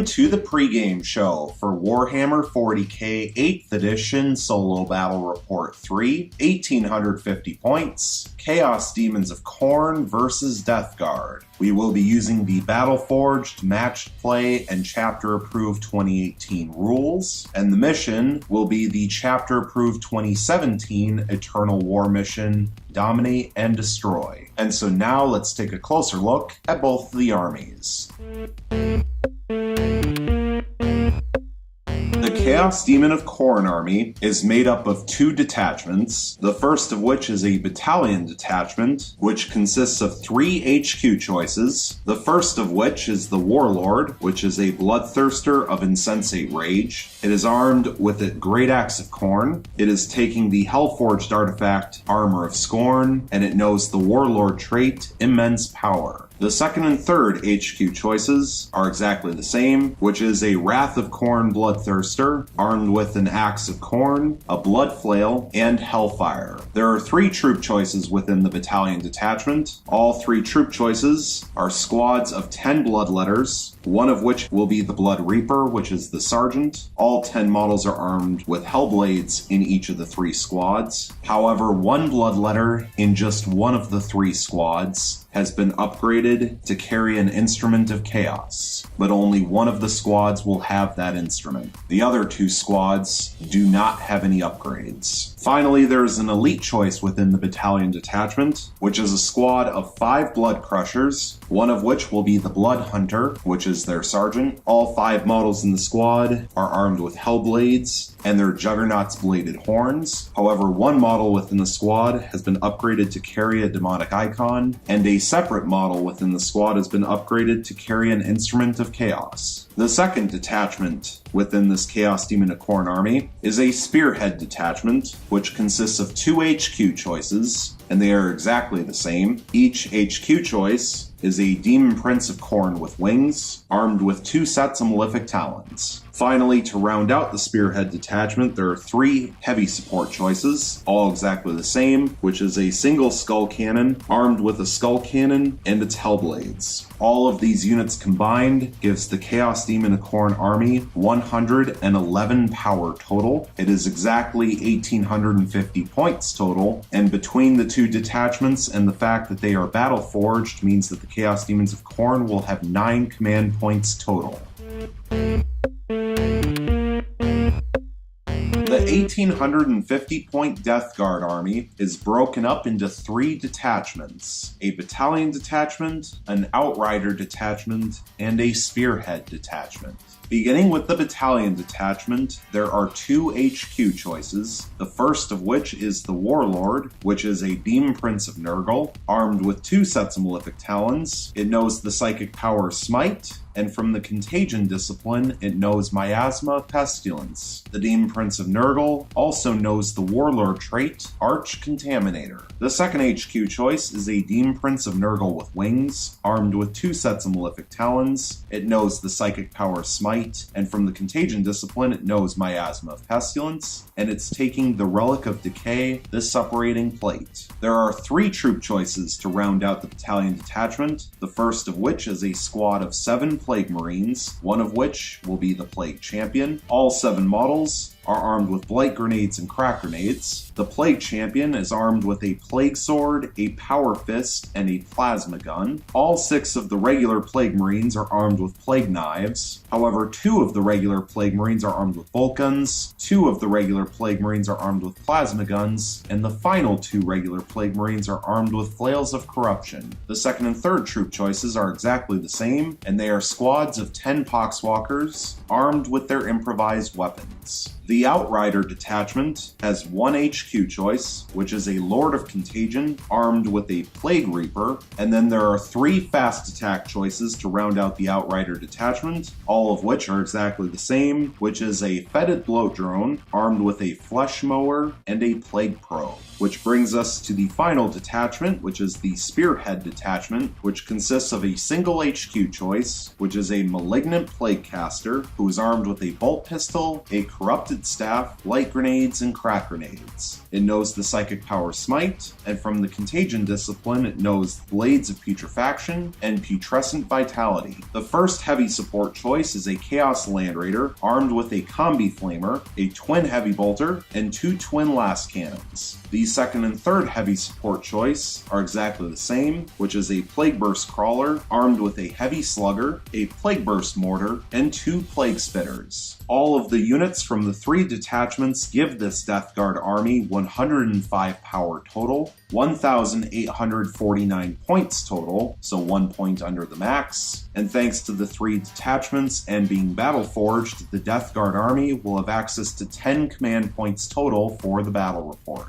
to the pregame show for Warhammer 40k 8th edition Solo Battle Report 3, 1850 points, Chaos Demons of Khorne versus Death Guard. We will be using the Battle-Forged, Matched Play, and Chapter-Approved 2018 rules, and the mission will be the Chapter-Approved 2017 Eternal War mission, Dominate and Destroy. And so now let's take a closer look at both the armies. The Chaos Demon of Khorne army is made up of two detachments, the first of which is a battalion detachment, which consists of 3 HQ choices, the first of which is the Warlord, which is a bloodthirster of insensate rage. It is armed with a Great Axe of Khorne, it is taking the Hellforged artifact Armor of Scorn, and it knows the Warlord trait Immense Power. The second and third HQ choices are exactly the same, which is a Wrath of Khorne Bloodthirster, armed with an Axe of Khorne, a Blood Flail, and Hellfire. There are 3 troop choices within the battalion detachment. All 3 troop choices are squads of 10 Bloodletters, one of which will be the Blood Reaper, which is the Sergeant. All 10 models are armed with Hellblades in each of the 3 squads. However, one Bloodletter in just one of the 3 squads has been upgraded to carry an Instrument of Chaos, but only one of the squads will have that instrument. The other 2 squads do not have any upgrades. Finally, there is an elite choice within the battalion detachment, which is a squad of 5 Blood Crushers, one of which will be the Blood Hunter, which is their sergeant. All 5 models in the squad are armed with Hellblades and their Juggernaut's bladed horns. However, one model within the squad has been upgraded to carry a demonic icon, and a separate model within the squad has been upgraded to carry an Instrument of Chaos. The second detachment within this Chaos Demon of Khorne army is a Spearhead detachment, which consists of 2 HQ choices, and they are exactly the same. Each HQ choice is a Demon Prince of Khorne with wings, armed with 2 sets of Malefic Talons. Finally, to round out the Spearhead detachment, there are 3 heavy support choices, all exactly the same, which is a single Skull Cannon, armed with a Skull Cannon and its Hellblades. All of these units combined gives the Chaos Demon of Khorne army 111 power total. It is exactly 1850 points total, and between the 2 detachments and the fact that they are battle forged means that the Chaos Demons of Khorne will have 9 command points total. The 1850 point Death Guard army is broken up into 3 detachments: a battalion detachment, an outrider detachment, and a spearhead detachment. Beginning with the battalion detachment, there are 2 HQ choices, the first of which is the Warlord, which is a Demon Prince of Nurgle, armed with 2 sets of Malefic Talons. It knows the psychic power Smite, and from the Contagion discipline, it knows Miasma Pestilence. The Demon Prince of Nurgle also knows the Warlord trait, Arch Contaminator. The second HQ choice is a Demon Prince of Nurgle with wings, armed with 2 sets of Malefic Talons. It knows the psychic power Smite, and from the Contagion discipline, it knows Miasma of Pestilence, and it's taking the Relic of Decay, the Suppurating Plate. There are 3 troop choices to round out the battalion detachment, the first of which is a squad of 7 Plague Marines, one of which will be the Plague Champion. All 7 models are armed with blight grenades and crack grenades. The Plague Champion is armed with a Plague Sword, a Power Fist, and a Plasma Gun. All 6 of the regular Plague Marines are armed with Plague Knives. However, 2 of the regular Plague Marines are armed with Bolt Guns, 2 of the regular Plague Marines are armed with Plasma Guns, and the final 2 regular Plague Marines are armed with Flails of Corruption. The second and third troop choices are exactly the same, and they are squads of 10 Poxwalkers, armed with their improvised weapons. The Outrider detachment has 1 HQ choice, which is a Lord of Contagion, armed with a Plague Reaper, and then there are 3 fast attack choices to round out the Outrider detachment, all of which are exactly the same, which is a Fetid Bloat Drone, armed with a Flesh Mower and a Plague Probe. which brings us to the final detachment, which is the Spearhead detachment, which consists of a single HQ choice, which is a Malignant Plague Caster, who is armed with a bolt pistol, a corrupted staff, light grenades, and crack grenades. It knows the Psychic Power Smite, and from the Contagion discipline it knows Blades of Putrefaction and Putrescent Vitality. The first heavy support choice is a Chaos Land Raider, armed with a Combi Flamer, a Twin Heavy Bolter, and 2 Twin Last Cannons. The second and third heavy support choice are exactly the same, which is a Plague Burst Crawler, armed with a Heavy Slugger, a Plague Burst Mortar, and 2 Plague Spitters. All of the units from the 3 detachments give this Death Guard army 105 power total, 1,849 points total, so 1 point under the max, and thanks to the 3 detachments and being battle forged, the Death Guard army will have access to 10 command points total for the battle report.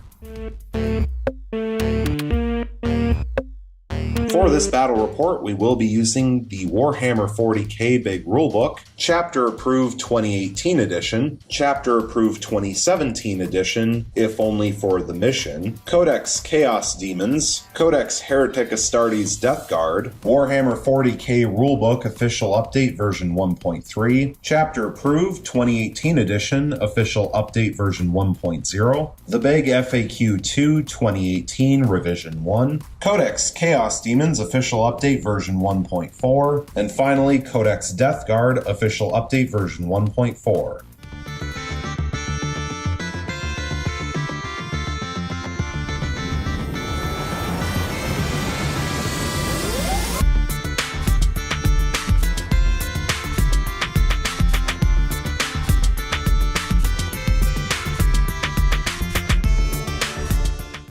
For this battle report, we will be using the Warhammer 40k Big Rulebook, Chapter Approved 2018 edition, Chapter Approved 2017 edition, if only for the mission, Codex Chaos Demons, Codex Heretic Astartes Death Guard, Warhammer 40k Rulebook Official Update version 1.3, Chapter Approved 2018 edition, Official Update version 1.0, the Big FAQ 2 2018 revision 1, Codex Chaos Demons Official Update version 1.4, and finally Codex Death Guard Official Update version 1.4.